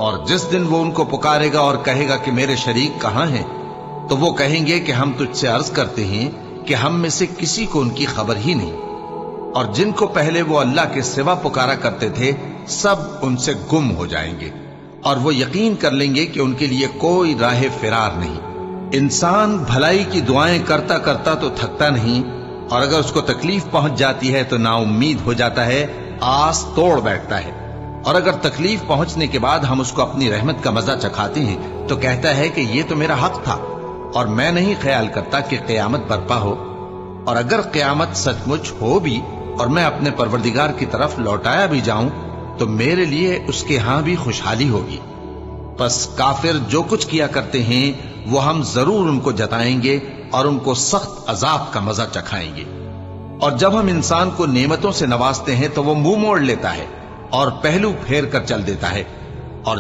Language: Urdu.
اور جس دن وہ ان کو پکارے گا اور کہے گا کہ میرے شریک کہاں ہیں، تو وہ کہیں گے کہ ہم تجھ سے عرض کرتے ہیں کہ ہم میں سے کسی کو ان کی خبر ہی نہیں، اور جن کو پہلے وہ اللہ کے سوا پکارا کرتے تھے سب ان سے گم ہو جائیں گے، اور وہ یقین کر لیں گے کہ ان کے لیے کوئی راہ فرار نہیں۔ انسان بھلائی کی دعائیں کرتا کرتا تو تھکتا نہیں، اور اگر اس کو تکلیف پہنچ جاتی ہے تو نا امید ہو جاتا ہے، آس توڑ بیٹھتا ہے، اور اگر تکلیف پہنچنے کے بعد ہم اس کو اپنی رحمت کا مزہ چکھاتے ہیں تو کہتا ہے کہ یہ تو میرا حق تھا، اور میں نہیں خیال کرتا کہ قیامت برپا ہو، اور اگر قیامت سچ مچ ہو بھی اور میں اپنے پروردگار کی طرف لوٹایا بھی جاؤں تو میرے لیے اس کے ہاں بھی خوشحالی ہوگی۔ پس کافر جو کچھ کیا کرتے ہیں وہ ہم ضرور ان کو جتائیں گے اور ان کو سخت عذاب کا مزہ چکھائیں گے۔ اور جب ہم انسان کو نعمتوں سے نوازتے ہیں تو وہ منہ موڑ لیتا ہے اور پہلو پھیر کر چل دیتا ہے، اور